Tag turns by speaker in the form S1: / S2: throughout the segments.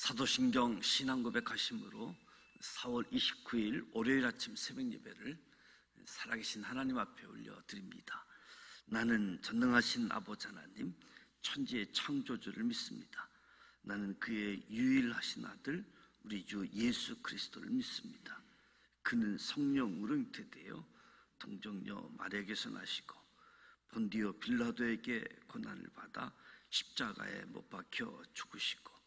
S1: 사도신경 신앙고백하심으로 4월 29일 월요일 아침 새벽 예배를 살아계신 하나님 앞에 올려드립니다. 나는 전능하신 아버지 하나님, 천지의 창조주를 믿습니다. 나는 그의 유일하신 아들 우리 주 예수 그리스도를 믿습니다. 그는 성령으로 잉태되어 동정녀 마리아에게서 나시고 본디오 빌라도에게 고난을 받아 십자가에 못 박혀 죽으시고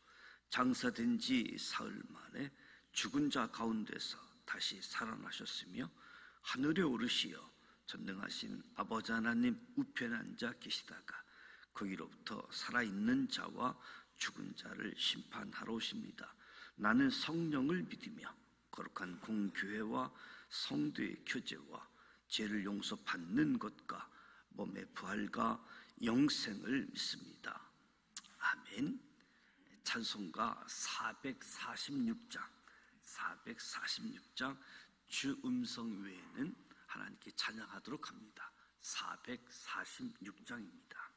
S1: 장사된 지 사흘 만에 죽은 자 가운데서 다시 살아나셨으며 하늘에 오르시어 전능하신 아버지 하나님 우편에 앉아 계시다가 거기로부터 살아있는 자와 죽은 자를 심판하러 오십니다. 나는 성령을 믿으며 거룩한 공교회와 성도의 교제와 죄를 용서받는 것과 몸의 부활과 영생을 믿습니다. 아멘. 찬송가 446장 주 음성 외에는 하나님께 찬양하도록 합니다. 446장입니다.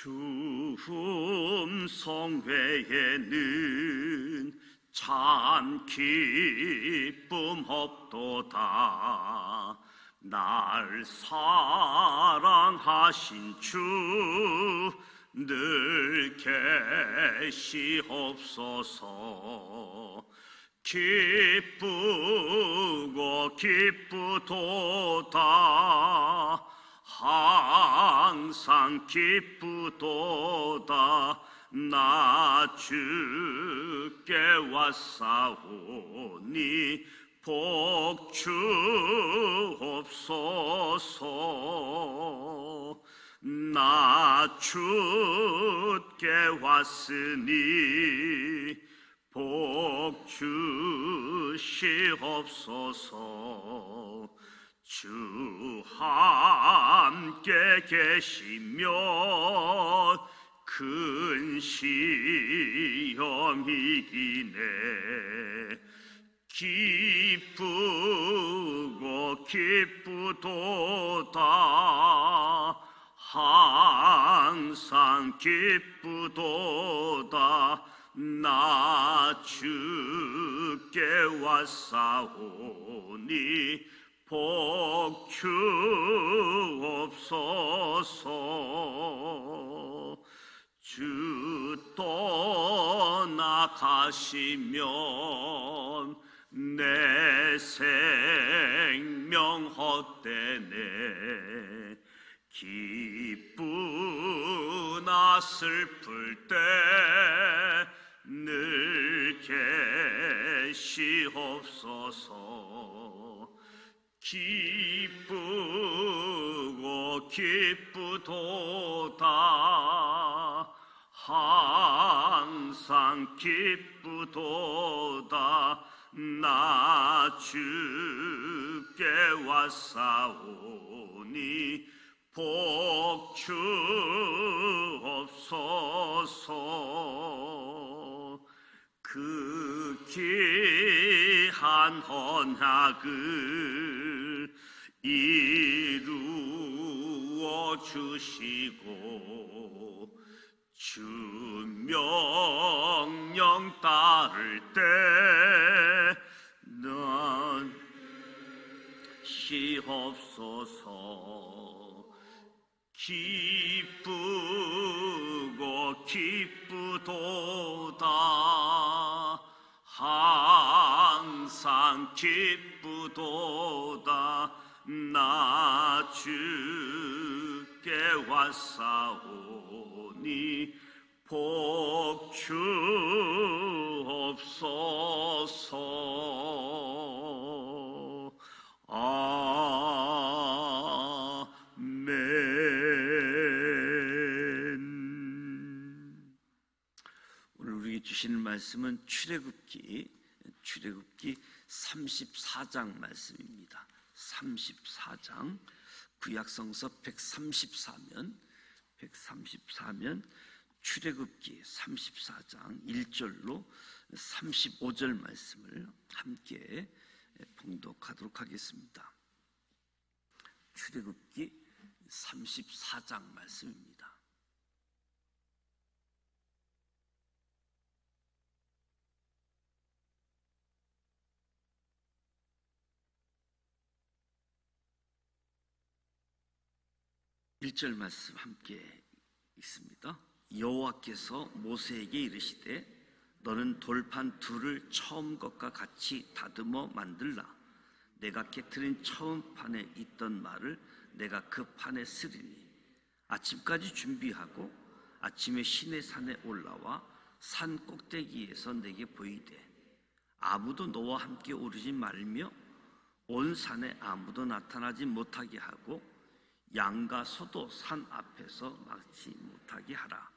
S1: 주 음성 외에는 참 기쁨 없도다. 날 사랑하신 주 늘 계시옵소서. 기쁘고 기쁘도다. 항상 기쁘도다. 나 주께 왔사오니 복 주옵소서. 나 주께 왔으니 복 주시옵소서. 주 함께 계시면 큰 시험 이기네. 기쁘고 기쁘도다. 항상 기쁘도다. 나 주께 왔사오니 복 주옵소서. 주 떠나가시면 내 생명 헛되네. 기쁘나 슬플 때 늘 계시옵소서. 기쁘고 기쁘도다. 항상 기쁘도다. 나 주께 왔사오니 복 주옵소서. 그 귀한 언약을 이루어 주시고 주 명령 따를 때 난 시옵소서. 기쁘고 기쁘도다. 항상 기쁘도다. 나 주께 왔사오니 복 주옵소서. 아멘. 오늘 우리에게 주시는 말씀은 출애굽기 34장 말씀입니다. 34장 구약성서 134면 출애굽기 34장 1절로 35절 말씀을 함께 봉독하도록 하겠습니다. 출애굽기 34장 말씀입니다. 일 절 말씀 함께 읽습니다. 여호와께서 모세에게 이르시되 너는 돌판 둘을 처음 것과 같이 다듬어 만들라. 내가 깨트린 처음 판에 있던 말을 내가 그 판에 쓰리니 아침까지 준비하고 아침에 시내산에 올라와 산 꼭대기에서 내게 보이되 아무도 너와 함께 오르지 말며 온 산에 아무도 나타나지 못하게 하고 양과 소도 산 앞에서 막지 못하게 하라.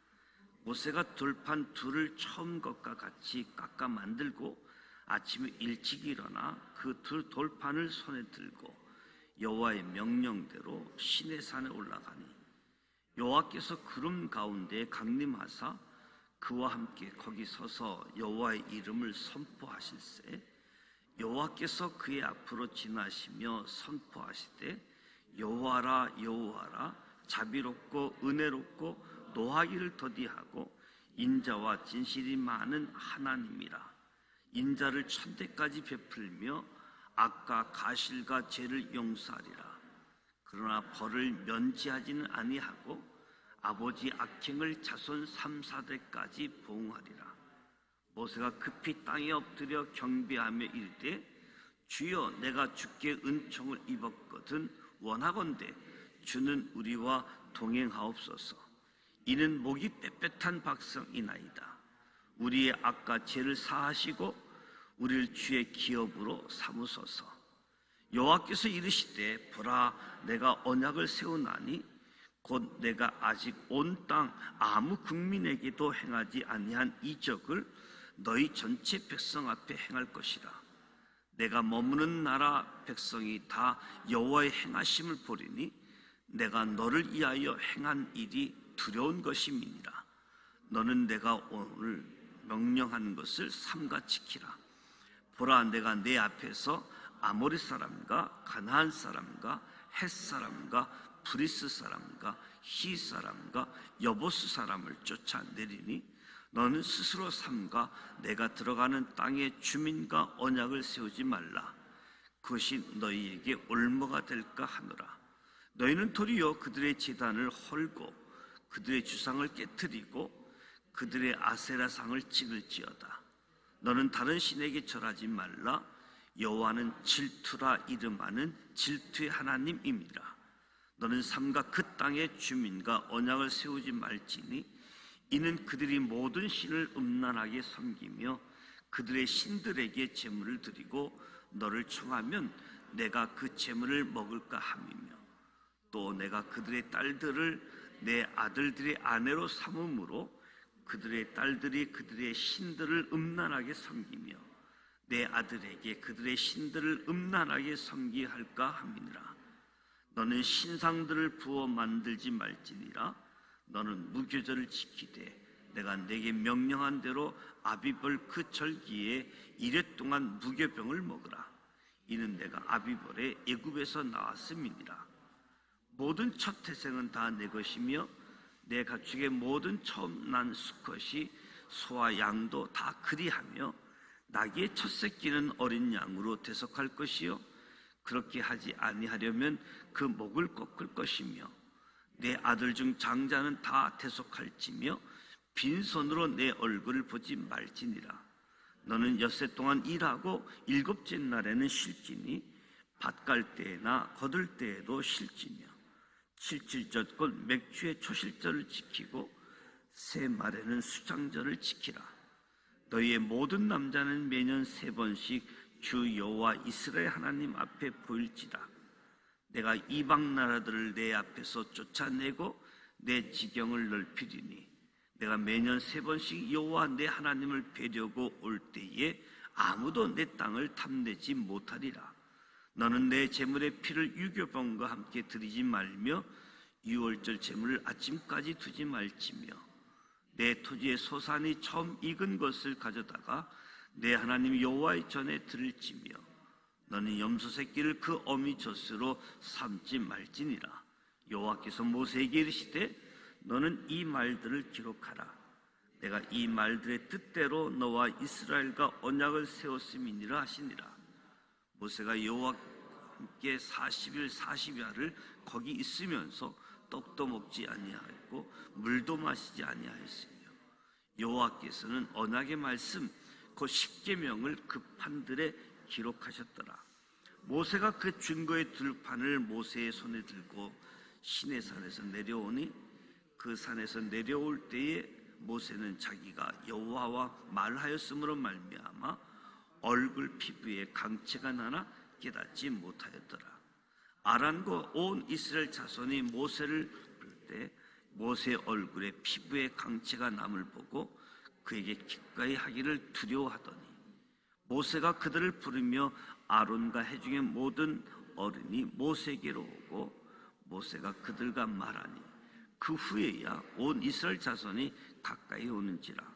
S1: 모세가 돌판 둘을 처음 것과 같이 깎아 만들고 아침에 일찍 일어나 그 두 돌판을 손에 들고 여호와의 명령대로 시내산에 올라가니 여호와께서 구름 가운데 강림하사 그와 함께 거기 서서 여호와의 이름을 선포하실세 여호와께서 그의 앞으로 지나시며 선포하시되 여호와라 여호와라 자비롭고 은혜롭고 노하기를 더디하고 인자와 진실이 많은 하나님이라. 인자를 천대까지 베풀며 악과 가실과 죄를 용서하리라. 그러나 벌을 면제하지는 아니하고 아버지 악행을 자손 3, 4대까지 보응하리라. 모세가 급히 땅에 엎드려 경배하며 이르되 주여 내가 주께 은총을 입었거든 원하건대 주는 우리와 동행하옵소서. 이는 목이 뻣뻣한 백성이나이다. 우리의 악과 죄를 사하시고 우리를 주의 기업으로 삼으소서. 여호와께서 이르시되 보라 내가 언약을 세우나니 곧 내가 아직 온 땅 아무 국민에게도 행하지 아니한 이적을 너희 전체 백성 앞에 행할 것이라. 내가 머무는 나라 백성이 다 여호와의 행하심을 보리니 내가 너를 위하여 행한 일이 두려운 것임이니라. 너는 내가 오늘 명령한 것을 삼가 지키라. 보라 내가 내 앞에서 아모리 사람과 가나안 사람과 헷 사람과 브리스 사람과 히 사람과 여보스 사람을 쫓아내리니 너는 스스로 삼가 내가 들어가는 땅의 주민과 언약을 세우지 말라. 그것이 너희에게 올무가 될까 하노라. 너희는 도리어 그들의 제단을 헐고 그들의 주상을 깨트리고 그들의 아세라상을 찍을지어다. 너는 다른 신에게 절하지 말라. 여호와는 질투라 이름하는 질투의 하나님입니다. 너는 삼가 그 땅의 주민과 언약을 세우지 말지니 이는 그들이 모든 신을 음란하게 섬기며 그들의 신들에게 제물을 드리고 너를 청하면 내가 그 제물을 먹을까 함이며 또 내가 그들의 딸들을 내 아들들의 아내로 삼음으로 그들의 딸들이 그들의 신들을 음란하게 섬기며 내 아들에게 그들의 신들을 음란하게 섬기게 할까 함이니라. 너는 신상들을 부어 만들지 말지니라. 너는 무교절을 지키되 내가 내게 명령한 대로 아비벌 그 절기에 이래 동안 무교병을 먹으라. 이는 내가 아비벌에 애굽에서 나왔음이니라. 모든 첫 태생은 다 내 것이며 내 가축의 모든 처음 난 수컷이 소와 양도 다 그리하며 나귀의 첫 새끼는 어린 양으로 대속할 것이요 그렇게 하지 아니하려면 그 목을 꺾을 것이며 내 아들 중 장자는 다 대속할지며 빈손으로 내 얼굴을 보지 말지니라. 너는 엿새 동안 일하고 일곱째 날에는 쉴지니 밭 갈 때나 거둘 때에도 쉴지며 칠칠절 곧 맥주의 초실절을 지키고 새 말에는 수장절을 지키라. 너희의 모든 남자는 매년 3번씩 주 여호와 이스라엘 하나님 앞에 보일지라. 내가 이방 나라들을 내 앞에서 쫓아내고 내 지경을 넓히리니 내가 매년 3번씩 여호와 내 하나님을 뵈려고 올 때에 아무도 내 땅을 탐내지 못하리라. 너는 내 제물의 피를 유교병과 함께 드리지 말며 유월절 제물을 아침까지 두지 말지며 내 토지의 소산이 처음 익은 것을 가져다가 내 하나님 여호와의 전에 들을지며 너는 염소 새끼를 그 어미 젖으로 삼지 말지니라. 여호와께서 모세에게 이르시되 너는 이 말들을 기록하라. 내가 이 말들의 뜻대로 너와 이스라엘과 언약을 세웠음이니라 하시니라. 모세가 여호와께 40일 40야를 거기 있으면서 떡도 먹지 아니하였고 물도 마시지 아니하였으며 여호와께서는 언약의 말씀 그 십계명을 그 판들에 기록하셨더라. 모세가 그 증거의 들판을 모세의 손에 들고 시내산에서 내려오니 그 산에서 내려올 때에 모세는 자기가 여호와와 말하였으므로 말미암아 얼굴 피부에 강체가 나나 깨닫지 못하였더라. 아란과 온 이스라엘 자손이 모세를 부를 때 모세의 얼굴에 피부에 강체가 남을 보고 그에게 기꺼이 하기를 두려워하더니 모세가 그들을 부르며 아론과 회중의 모든 어른이 모세에게로 오고 모세가 그들과 말하니 그 후에야 온 이스라엘 자손이 가까이 오는지라.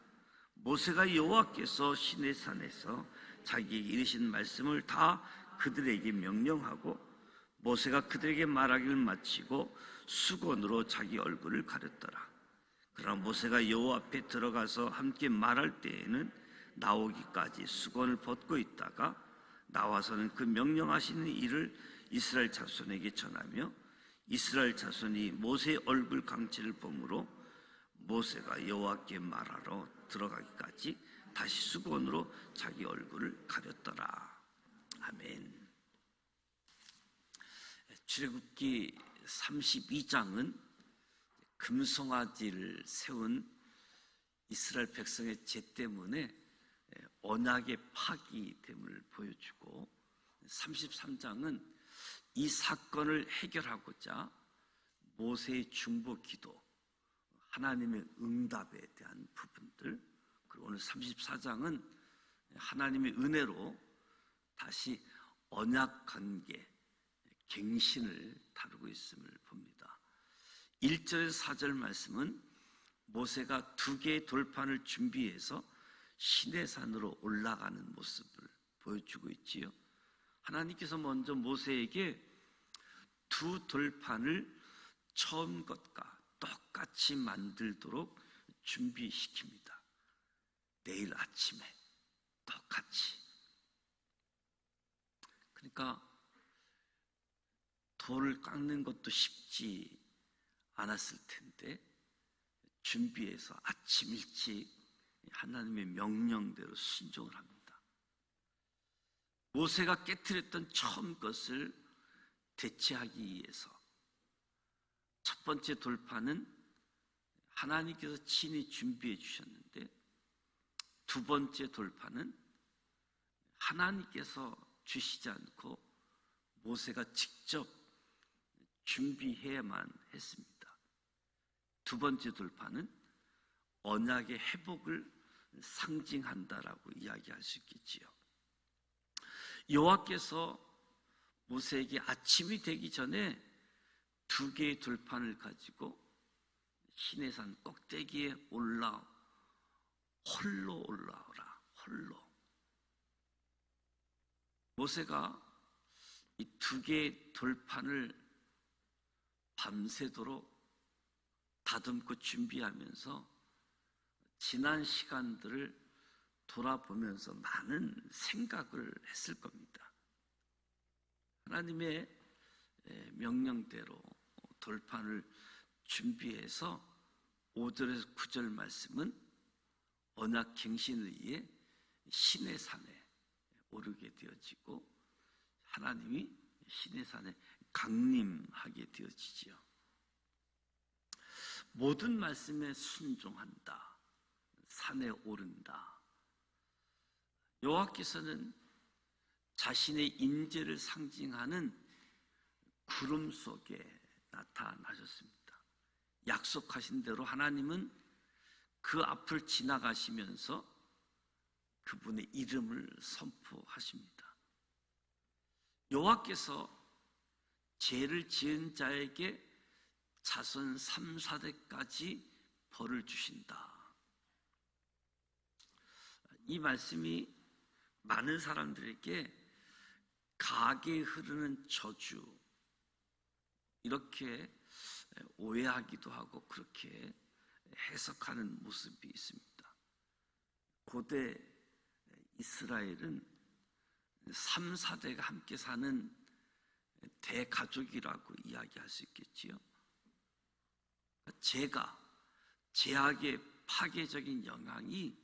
S1: 모세가 여호와께서 시내산에서 자기에게 이르신 말씀을 다 그들에게 명령하고 모세가 그들에게 말하기를 마치고 수건으로 자기 얼굴을 가렸더라. 그러나 모세가 여호와 앞에 들어가서 함께 말할 때에는 나오기까지 수건을 벗고 있다가 나와서는 그 명령하시는 일을 이스라엘 자손에게 전하며 이스라엘 자손이 모세의 얼굴 강체를 보므로 모세가 여호와께 말하러 들어가기까지 다시 수건으로 자기 얼굴을 가렸더라. 아멘. 출애굽기 32장은 금송아지를 세운 이스라엘 백성의 죄 때문에 언약의 파기됨을 보여주고 33장은 이 사건을 해결하고자 모세의 중보 기도, 하나님의 응답에 대한 부분들, 그리고 오늘 34장은 하나님의 은혜로 다시 언약 관계, 갱신을 다루고 있음을 봅니다. 1절에서 4절 말씀은 모세가 2개의 돌판을 준비해서 시내산으로 올라가는 모습을 보여주고 있지요. 하나님께서 먼저 모세에게 2 돌판을 처음 것과 똑같이 만들도록 준비시킵니다. 내일 아침에 똑같이. 그러니까 돌을 깎는 것도 쉽지 않았을 텐데 준비해서 아침 일찍 하나님의 명령대로 순종을 합니다. 모세가 깨트렸던 처음 것을 대체하기 위해서 첫 번째 돌파는 하나님께서 친히 준비해 주셨는데 두 번째 돌파는 하나님께서 주시지 않고 모세가 직접 준비해야만 했습니다. 두 번째 돌파는 언약의 회복을 상징한다라고 이야기할 수 있겠지요. 여호와께서 모세에게 아침이 되기 전에 2개의 돌판을 가지고 시내산 꼭대기에 홀로 올라오라. 홀로. 모세가 이 2개의 돌판을 밤새도록 다듬고 준비하면서 지난 시간들을 돌아보면서 많은 생각을 했을 겁니다. 하나님의 명령대로 돌판을 준비해서 5절에서 9절 말씀은 언약 갱신을 위해 시내산에 오르게 되어지고 하나님이 시내산에 강림하게 되어지지요. 모든 말씀에 순종한다. 산에 오른다. 여호와께서는 자신의 인재를 상징하는 구름 속에 나타나셨습니다. 약속하신 대로 하나님은 그 앞을 지나가시면서 그분의 이름을 선포하십니다. 여호와께서 죄를 지은 자에게 자손 3, 4대까지 벌을 주신다. 이 말씀이 많은 사람들에게 가게 흐르는 저주, 이렇게 오해하기도 하고 그렇게 해석하는 모습이 있습니다. 고대 이스라엘은 3, 4대가 함께 사는 대가족이라고 이야기할 수 있겠지요. 제약의 파괴적인 영향이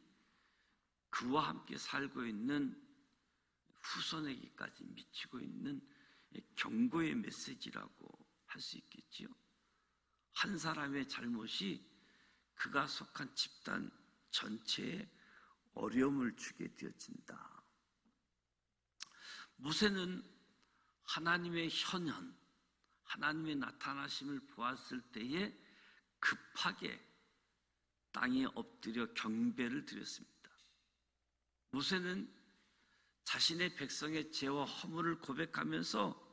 S1: 그와 함께 살고 있는 후손에게까지 미치고 있는 경고의 메시지라고 할 수 있겠지요. 한 사람의 잘못이 그가 속한 집단 전체에 어려움을 주게 되어진다. 모세는 하나님의 현현, 하나님의 나타나심을 보았을 때에 급하게 땅에 엎드려 경배를 드렸습니다. 모세는 자신의 백성의 죄와 허물을 고백하면서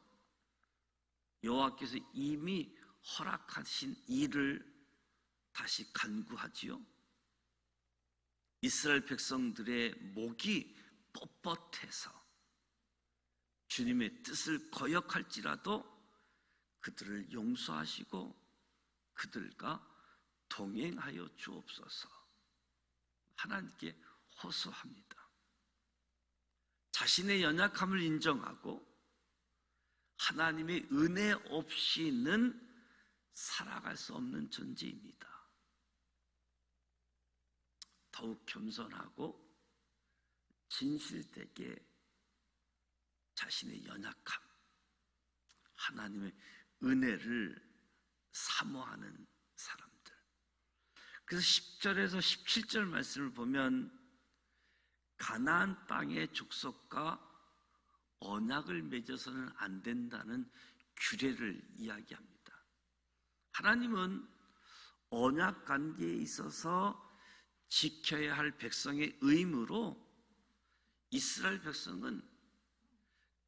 S1: 여호와께서 이미 허락하신 일을 다시 간구하지요. 이스라엘 백성들의 목이 뻣뻣해서 주님의 뜻을 거역할지라도 그들을 용서하시고 그들과 동행하여 주옵소서 하나님께 호소합니다. 자신의 연약함을 인정하고 하나님의 은혜 없이는 살아갈 수 없는 존재입니다. 더욱 겸손하고 진실되게 자신의 연약함, 하나님의 은혜를 사모하는 사람들. 그래서 10절에서 17절 말씀을 보면 가나안 땅의 족속과 언약을 맺어서는 안 된다는 규례를 이야기합니다. 하나님은 언약 관계에 있어서 지켜야 할 백성의 의무로 이스라엘 백성은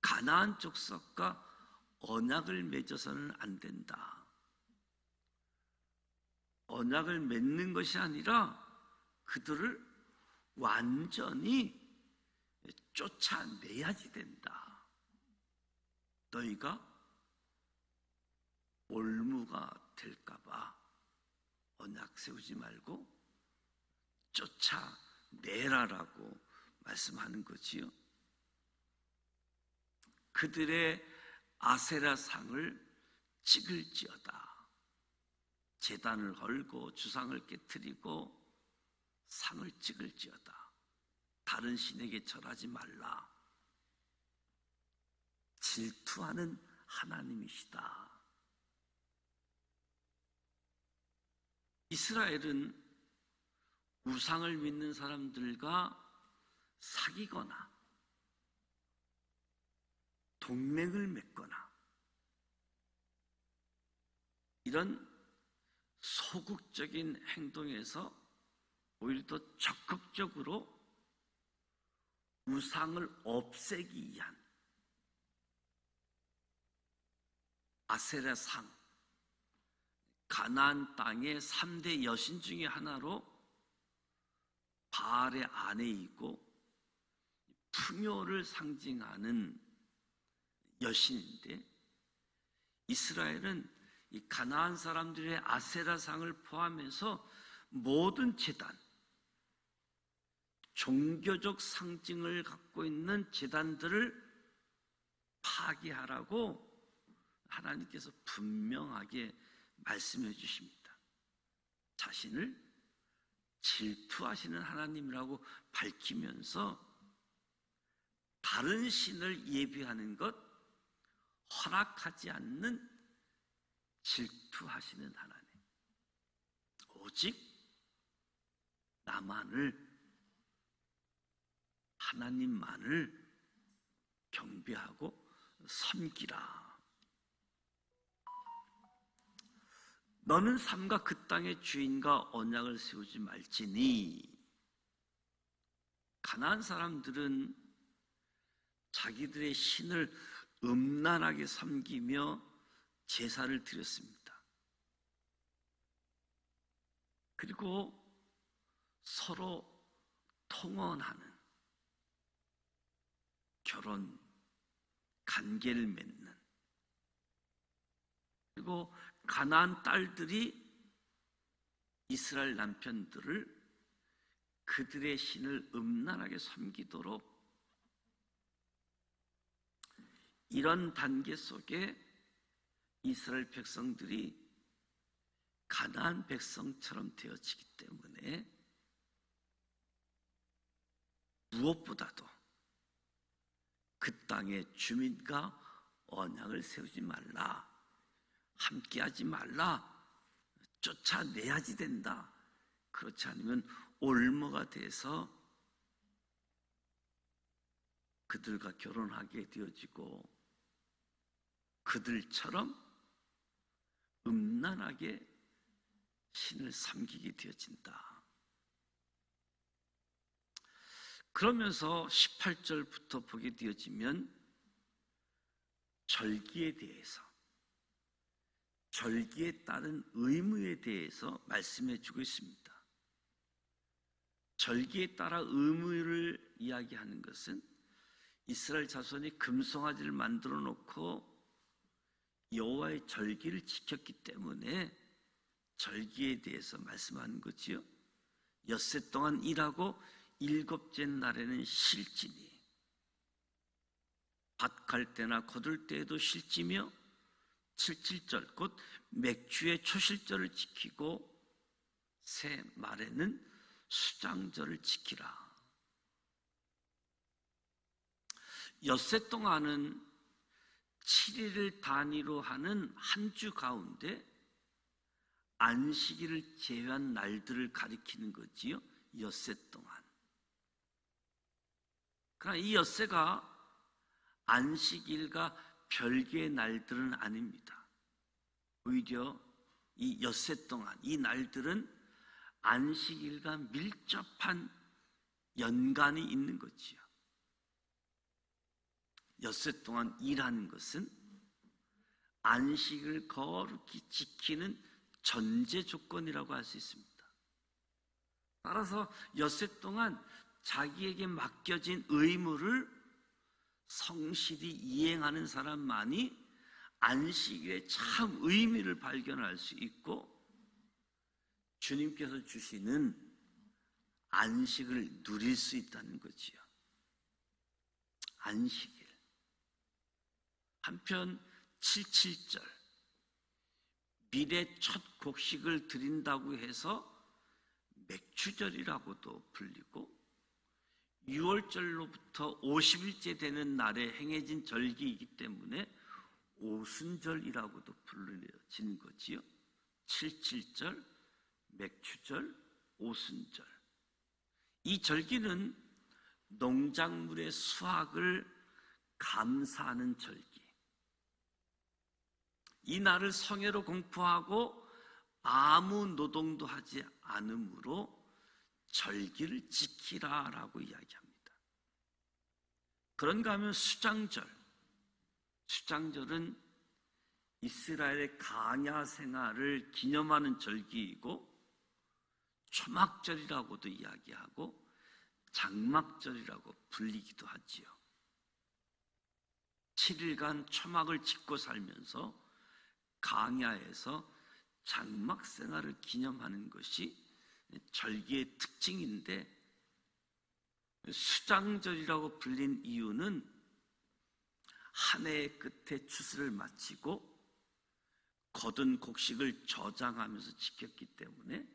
S1: 가나안 족속과 언약을 맺어서는 안 된다. 언약을 맺는 것이 아니라 그들을 완전히 쫓아내야지 된다. 너희가 올무가 될까봐 언약 세우지 말고 쫓아내라라고 말씀하는 거지요. 그들의 아세라상을 찍을지어다. 제단을 헐고 주상을 깨트리고 상을 찍을지어다. 다른 신에게 절하지 말라. 질투하는 하나님이시다. 이스라엘은 우상을 믿는 사람들과 사귀거나 동맹을 맺거나 이런 소극적인 행동에서 오히려 더 적극적으로 우상을 없애기 위한 아세라상, 가나안 땅의 3대 여신 중에 하나로 바알의 아내이고 풍요를 상징하는 여신인데, 이스라엘은 이 가나안 사람들의 아세라상을 포함해서 모든 제단, 종교적 상징을 갖고 있는 제단들을 파괴하라고 하나님께서 분명하게 말씀해 주십니다. 자신을 질투하시는 하나님이라고 밝히면서 다른 신을 예비하는 것 허락하지 않는 질투하시는 하나님. 오직 나만을, 하나님만을 경배하고 섬기라. 너는 삶과 그 땅의 주인과 언약을 세우지 말지니. 가나안 사람들은 자기들의 신을 음란하게 섬기며 제사를 드렸습니다. 그리고 서로 통언하는, 결혼, 관계를 맺는, 그리고 가나안 딸들이 이스라엘 남편들을 그들의 신을 음란하게 섬기도록, 이런 단계 속에 이스라엘 백성들이 가나안 백성처럼 되어지기 때문에 무엇보다도 그 땅의 주민과 언약을 세우지 말라, 함께하지 말라, 쫓아내야지 된다. 그렇지 않으면 올무가 돼서 그들과 결혼하게 되어지고 그들처럼 음란하게 신을 섬기게 되어진다. 그러면서 18절부터 보게 되어지면 절기에 대해서, 절기에 따른 의무에 대해서 말씀해 주고 있습니다. 절기에 따라 의무를 이야기하는 것은 이스라엘 자손이 금송아지를 만들어 놓고 여호와의 절기를 지켰기 때문에 절기에 대해서 말씀하는 거지요. 엿새 동안 일하고 일곱째 날에는 쉴지니, 밭 갈 때나 거둘 때에도 쉴지며 77절 곧 맥주의 초실절을 지키고 새 말에는 수장절을 지키라. 엿새 동안은 7일을 단위로 하는 한 주 가운데 안식일을 제외한 날들을 가리키는 거지요. 엿새 동안. 그러나 이 엿새가 안식일과 별개의 날들은 아닙니다. 오히려 이 엿새 동안, 이 날들은 안식일과 밀접한 연관이 있는 거지요. 엿새 동안 일하는 것은 안식을 거룩히 지키는 전제 조건이라고 할 수 있습니다. 따라서 엿새 동안 자기에게 맡겨진 의무를 성실히 이행하는 사람만이 안식일의 참 의미를 발견할 수 있고 주님께서 주시는 안식을 누릴 수 있다는 거지요. 안식일. 한편 77절 밀의 첫 곡식을 드린다고 해서 맥추절이라고도 불리고 6월절로부터 50일째 되는 날에 행해진 절기이기 때문에 오순절이라고도 불려진 거지요. 77절, 맥추절, 오순절. 이 절기는 농작물의 수확을 감사하는 절기. 이 날을 성회로 공포하고 아무 노동도 하지 않으므로 절기를 지키라라고 이야기합니다. 그런가 하면 수장절. 수장절은 이스라엘의 광야 생활을 기념하는 절기이고 초막절이라고도 이야기하고 장막절이라고 불리기도 하지요. 7일간 초막을 짓고 살면서 광야에서 장막 생활을 기념하는 것이 절기의 특징인데, 수장절이라고 불린 이유는 한 해의 끝에 추수를 마치고 거둔 곡식을 저장하면서 지켰기 때문에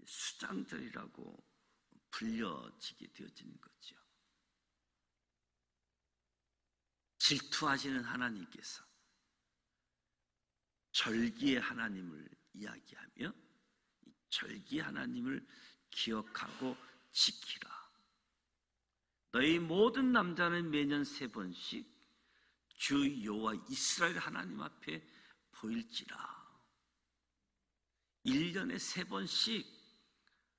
S1: 수장절이라고 불려지게 되어지는 거죠. 질투하시는 하나님께서 절기의 하나님을 이야기하며 이 절기 하나님을 기억하고 지키라. 너희 모든 남자는 매년 3번씩 주 여호와 이스라엘 하나님 앞에 보일지라. 1년에 3번씩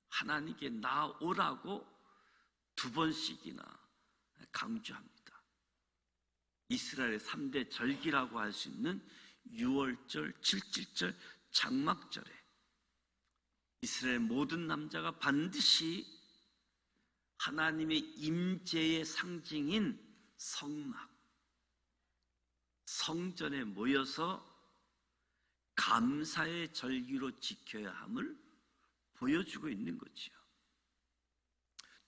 S1: 하나님께 나오라고 2번씩이나 강조합니다. 이스라엘의 3대 절기라고 할 수 있는 6월절, 77절, 장막절에 이스라엘 모든 남자가 반드시 하나님의 임재의 상징인 성막, 성전에 모여서 감사의 절기로 지켜야 함을 보여주고 있는 거지요.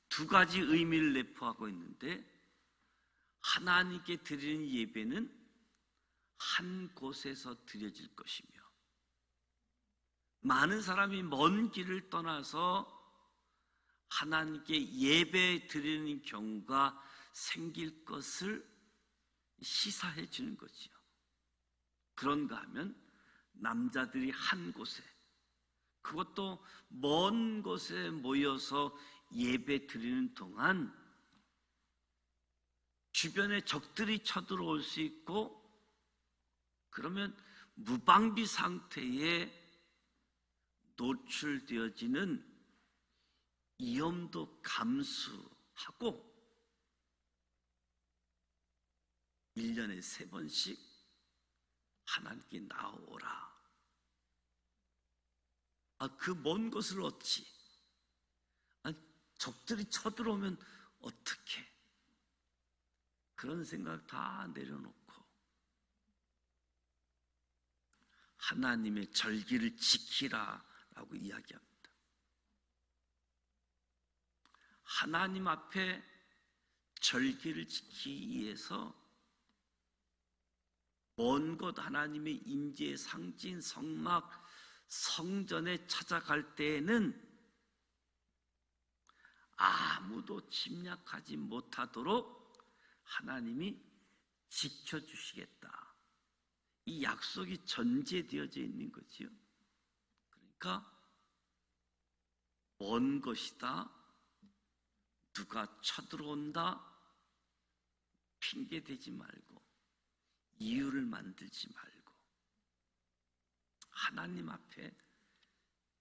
S1: 두 가지 의미를 내포하고 있는데, 하나님께 드리는 예배는 한 곳에서 드려질 것이며, 많은 사람이 먼 길을 떠나서 하나님께 예배 드리는 경우가 생길 것을 시사해 주는 거지요. 그런가 하면 남자들이 한 곳에, 그것도 먼 곳에 모여서 예배 드리는 동안 주변에 적들이 쳐들어올 수 있고, 그러면 무방비 상태에 노출되어지는 위험도 감수하고 1년에 3번씩 하나님께 나오라. 그 먼 곳을 어찌? 적들이 쳐들어오면 어떻게? 그런 생각 다 내려놓고 하나님의 절기를 지키라라고 이야기합니다. 하나님 앞에 절기를 지키기 위해서 먼 곳 하나님의 임재의 상징 성막, 성전에 찾아갈 때에는 아무도 침략하지 못하도록 하나님이 지켜주시겠다. 이 약속이 전제되어져 있는 거지요. 그러니까 먼 것이다, 누가 쳐들어온다, 핑계대지 말고 이유를 만들지 말고 하나님 앞에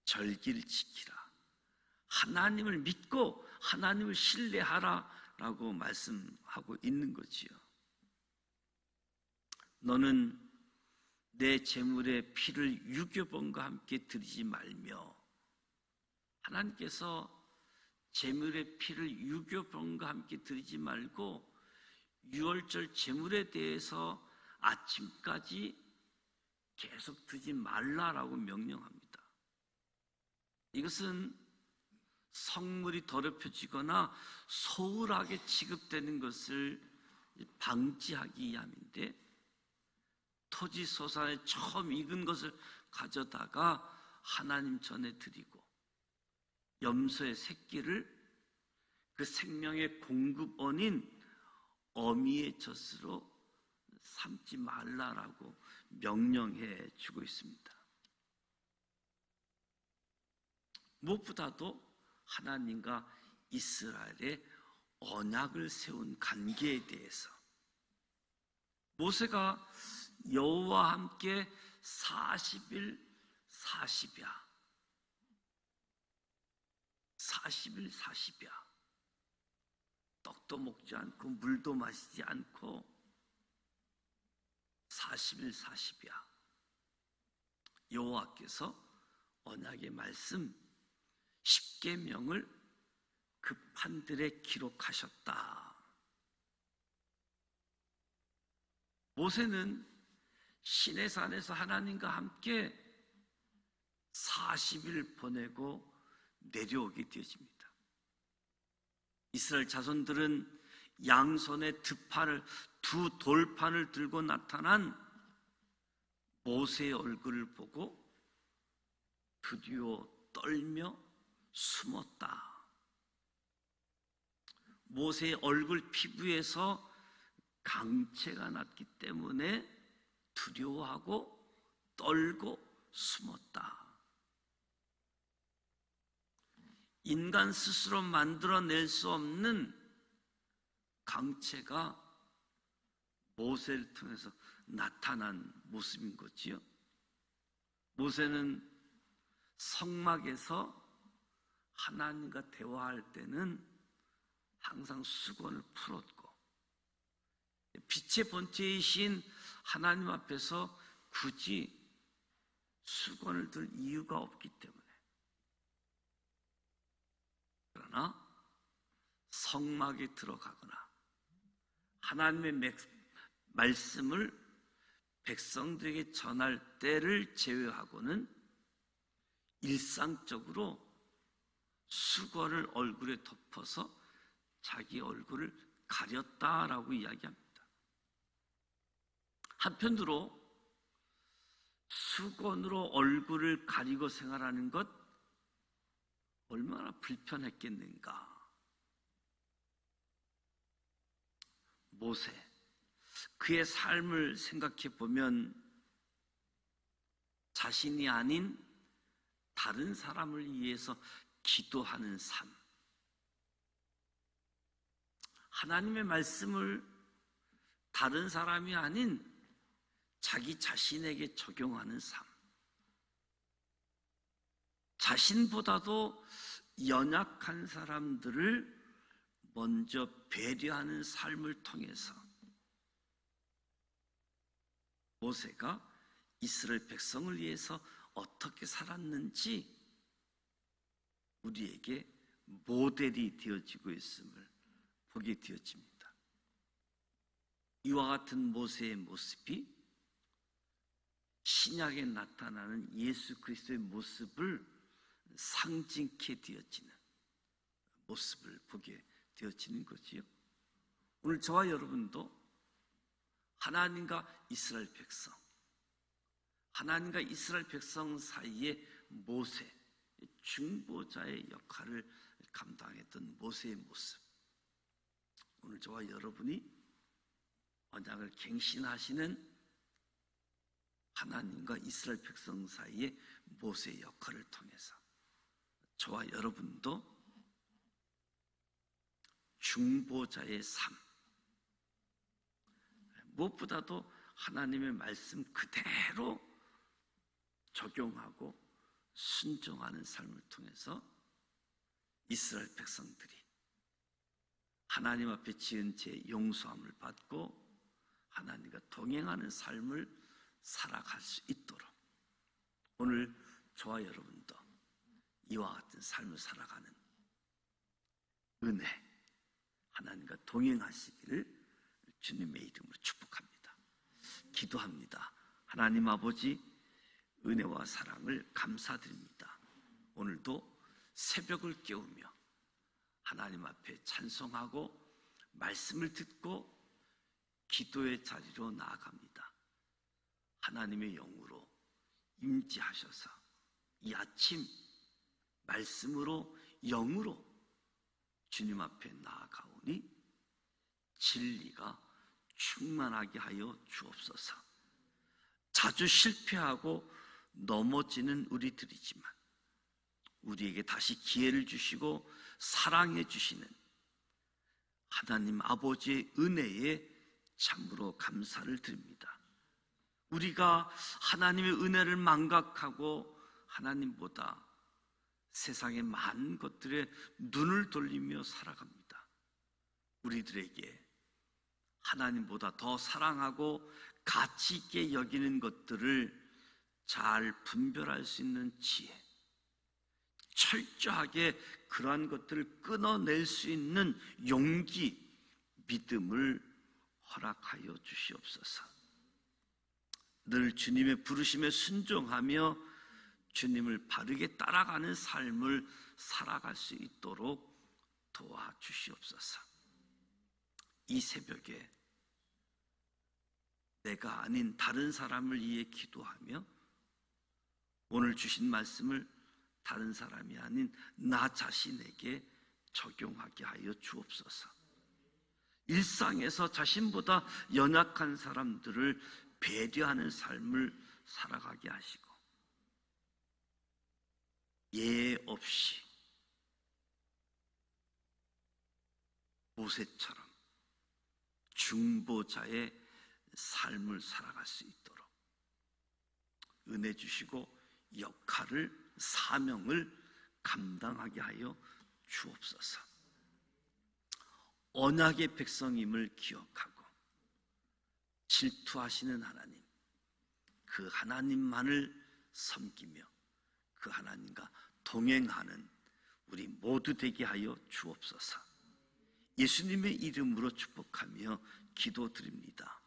S1: 절기를 지키라. 하나님을 믿고 하나님을 신뢰하라라고 말씀하고 있는 거지요. 너는 내 재물의 피를 유교범과 함께 드리지 말며, 하나님께서 재물의 피를 유교범과 함께 드리지 말고 유월절 재물에 대해서 아침까지 계속 드지 말라라고 명령합니다. 이것은 성물이 더럽혀지거나 소홀하게 취급되는 것을 방지하기 위함인데, 토지 소산에 처음 익은 것을 가져다가 하나님 전에 드리고 염소의 새끼를 그 생명의 공급원인 어미의 젖으로 삼지 말라라고 명령해 주고 있습니다. 무엇보다도 하나님과 이스라엘의 언약을 세운 관계에 대해서 모세가 여호와와 함께 40일 40야 떡도 먹지 않고 물도 마시지 않고 40일 40야 여호와께서 언약의 말씀 10계명을 그 판들에 기록하셨다. 모세는 시내산에서 하나님과 함께 40일 보내고 내려오게 되어집니다. 이스라엘 자손들은 양손에 두 돌판을 들고 나타난 모세의 얼굴을 보고 드디어 떨며 숨었다. 모세의 얼굴 피부에서 강체가 났기 때문에 두려워하고 떨고 숨었다. 인간 스스로 만들어낼 수 없는 강체가 모세를 통해서 나타난 모습인 거지요. 모세는 성막에서 하나님과 대화할 때는 항상 수건을 풀었고, 빛의 본체이신 하나님 앞에서 굳이 수건을 들 이유가 없기 때문에. 그러나 성막에 들어가거나 하나님의 말씀을 백성들에게 전할 때를 제외하고는 일상적으로 수건을 얼굴에 덮어서 자기 얼굴을 가렸다라고 이야기합니다. 한편으로 수건으로 얼굴을 가리고 생활하는 것 얼마나 불편했겠는가. 모세, 그의 삶을 생각해 보면 자신이 아닌 다른 사람을 위해서 기도하는 삶, 하나님의 말씀을 다른 사람이 아닌 자기 자신에게 적용하는 삶, 자신보다도 연약한 사람들을 먼저 배려하는 삶을 통해서 모세가 이스라엘 백성을 위해서 어떻게 살았는지 우리에게 모델이 되어지고 있음을 보게 되어집니다. 이와 같은 모세의 모습이 신약에 나타나는 예수 그리스도의 모습을 상징케 되어지는 모습을 보게 되어지는 거지요. 오늘 저와 여러분도 하나님과 이스라엘 백성, 하나님과 이스라엘 백성 사이에 모세, 중보자의 역할을 감당했던 모세의 모습, 오늘 저와 여러분이 언약을 갱신하시는 하나님과 이스라엘 백성 사이의 모세의 역할을 통해서 저와 여러분도 중보자의 삶, 무엇보다도 하나님의 말씀 그대로 적용하고 순종하는 삶을 통해서 이스라엘 백성들이 하나님 앞에 지은 죄 용서함을 받고 하나님과 동행하는 삶을 살아갈 수 있도록 오늘 저와 여러분도 이와 같은 삶을 살아가는 은혜, 하나님과 동행하시기를 주님의 이름으로 축복합니다. 기도합니다. 하나님 아버지, 은혜와 사랑을 감사드립니다. 오늘도 새벽을 깨우며 하나님 앞에 찬송하고 말씀을 듣고 기도의 자리로 나아갑니다. 하나님의 영으로 임재하셔서 이 아침 말씀으로 영으로 주님 앞에 나아가오니 진리가 충만하게 하여 주옵소서. 자주 실패하고 넘어지는 우리들이지만 우리에게 다시 기회를 주시고 사랑해 주시는 하나님 아버지의 은혜에 참으로 감사를 드립니다. 우리가 하나님의 은혜를 망각하고 하나님보다 세상의 많은 것들에 눈을 돌리며 살아갑니다. 우리들에게 하나님보다 더 사랑하고 가치 있게 여기는 것들을 잘 분별할 수 있는 지혜, 철저하게 그러한 것들을 끊어낼 수 있는 용기, 믿음을 허락하여 주시옵소서. 늘 주님의 부르심에 순종하며 주님을 바르게 따라가는 삶을 살아갈 수 있도록 도와주시옵소서. 이 새벽에 내가 아닌 다른 사람을 위해 기도하며 오늘 주신 말씀을 다른 사람이 아닌 나 자신에게 적용하게 하여 주옵소서. 일상에서 자신보다 연약한 사람들을 배려하는 삶을 살아가게 하시고 예외 없이 모세처럼 중보자의 삶을 살아갈 수 있도록 은혜 주시고 역할을, 사명을 감당하게 하여 주옵소서. 언약의 백성임을 기억하고 질투하시는 하나님, 그 하나님만을 섬기며 그 하나님과 동행하는 우리 모두 되게 하여 주옵소서. 예수님의 이름으로 축복하며 기도드립니다.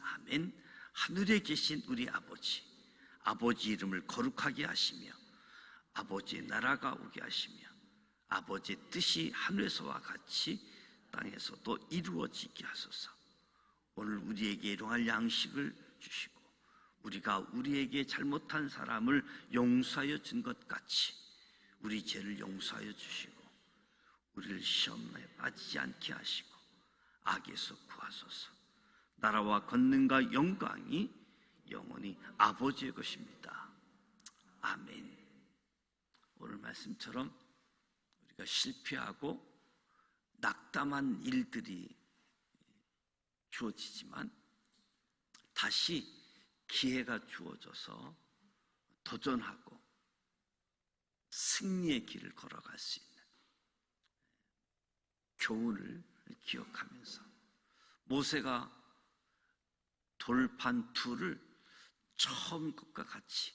S1: 아멘. 하늘에 계신 우리 아버지, 아버지 이름을 거룩하게 하시며 아버지의 나라가 오게 하시며 아버지의 뜻이 하늘에서와 같이 땅에서도 이루어지게 하소서. 오늘 우리에게 일용할 양식을 주시고 우리가 우리에게 잘못한 사람을 용서하여 준 것 같이 우리 죄를 용서하여 주시고 우리를 시험에 빠지지 않게 하시고 악에서 구하소서. 나라와 권능과 영광이 영원히 아버지의 것입니다. 아멘. 오늘 말씀처럼 우리가 실패하고 낙담한 일들이 주어지지만 다시 기회가 주어져서 도전하고 승리의 길을 걸어갈 수 있는 교훈을 기억하면서 모세가 돌판 둘을 처음 것과 같이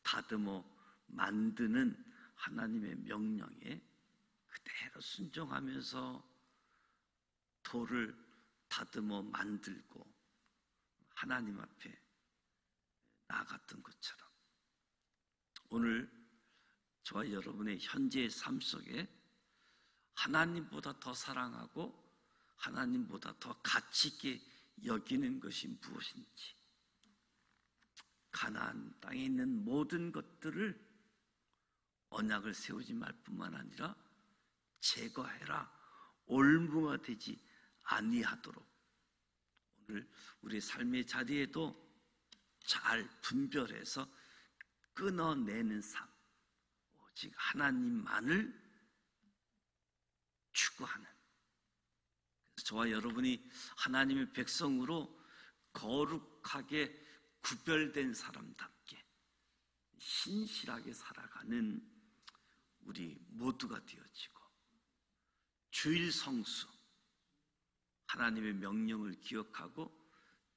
S1: 다듬어 만드는 하나님의 명령에 그대로 순종하면서 돌을 다듬어 만들고 하나님 앞에 나아갔던 것처럼 오늘 저와 여러분의 현재의 삶 속에 하나님보다 더 사랑하고 하나님보다 더 가치 있게 여기는 것이 무엇인지, 가나안 땅에 있는 모든 것들을 언약을 세우지 말 뿐만 아니라 제거해라, 올무가 되지 아니하도록 오늘 우리 삶의 자리에도 잘 분별해서 끊어내는 삶, 오직 하나님만을 추구하는, 저와 여러분이 하나님의 백성으로 거룩하게 구별된 사람답게 신실하게 살아가는 우리 모두가 되어지고 주일 성수, 하나님의 명령을 기억하고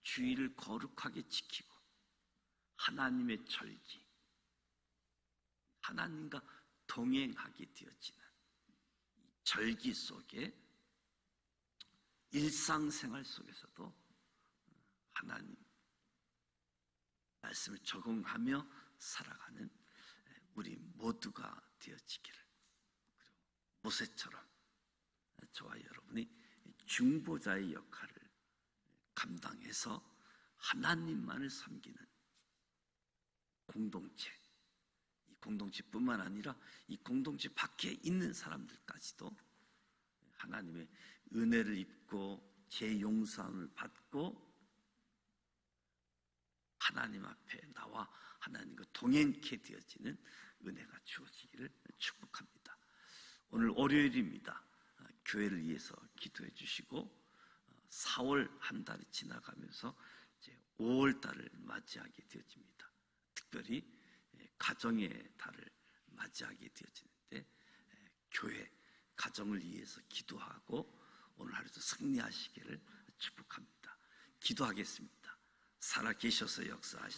S1: 주일을 거룩하게 지키고 하나님의 절기, 하나님과 동행하게 되어지는 절기 속에 일상생활 속에서도 하나님 말씀을 적응하며 살아가는 우리 모두가 되어지기를, 그리고 모세처럼 저와 여러분이 중보자의 역할을 감당해서 하나님만을 섬기는 공동체, 이 공동체뿐만 아니라 이 공동체 밖에 있는 사람들까지도 하나님의 은혜를 입고 제 용서함을 받고 하나님 앞에 나와 하나님과 동행케 되어지는 은혜가 주어지기를 축복합니다. 오늘 월요일입니다. 교회를 위해서 기도해 주시고 4월 한 달이 지나가면서 이제 5월 달을 맞이하게 되어집니다. 특별히 가정의 달을 맞이하게 되어지는데 교회, 가정을 위해서 기도하고 오늘 하루도 승리하시기를 축복합니다. 기도하겠습니다. 살아 계셔서 역사하신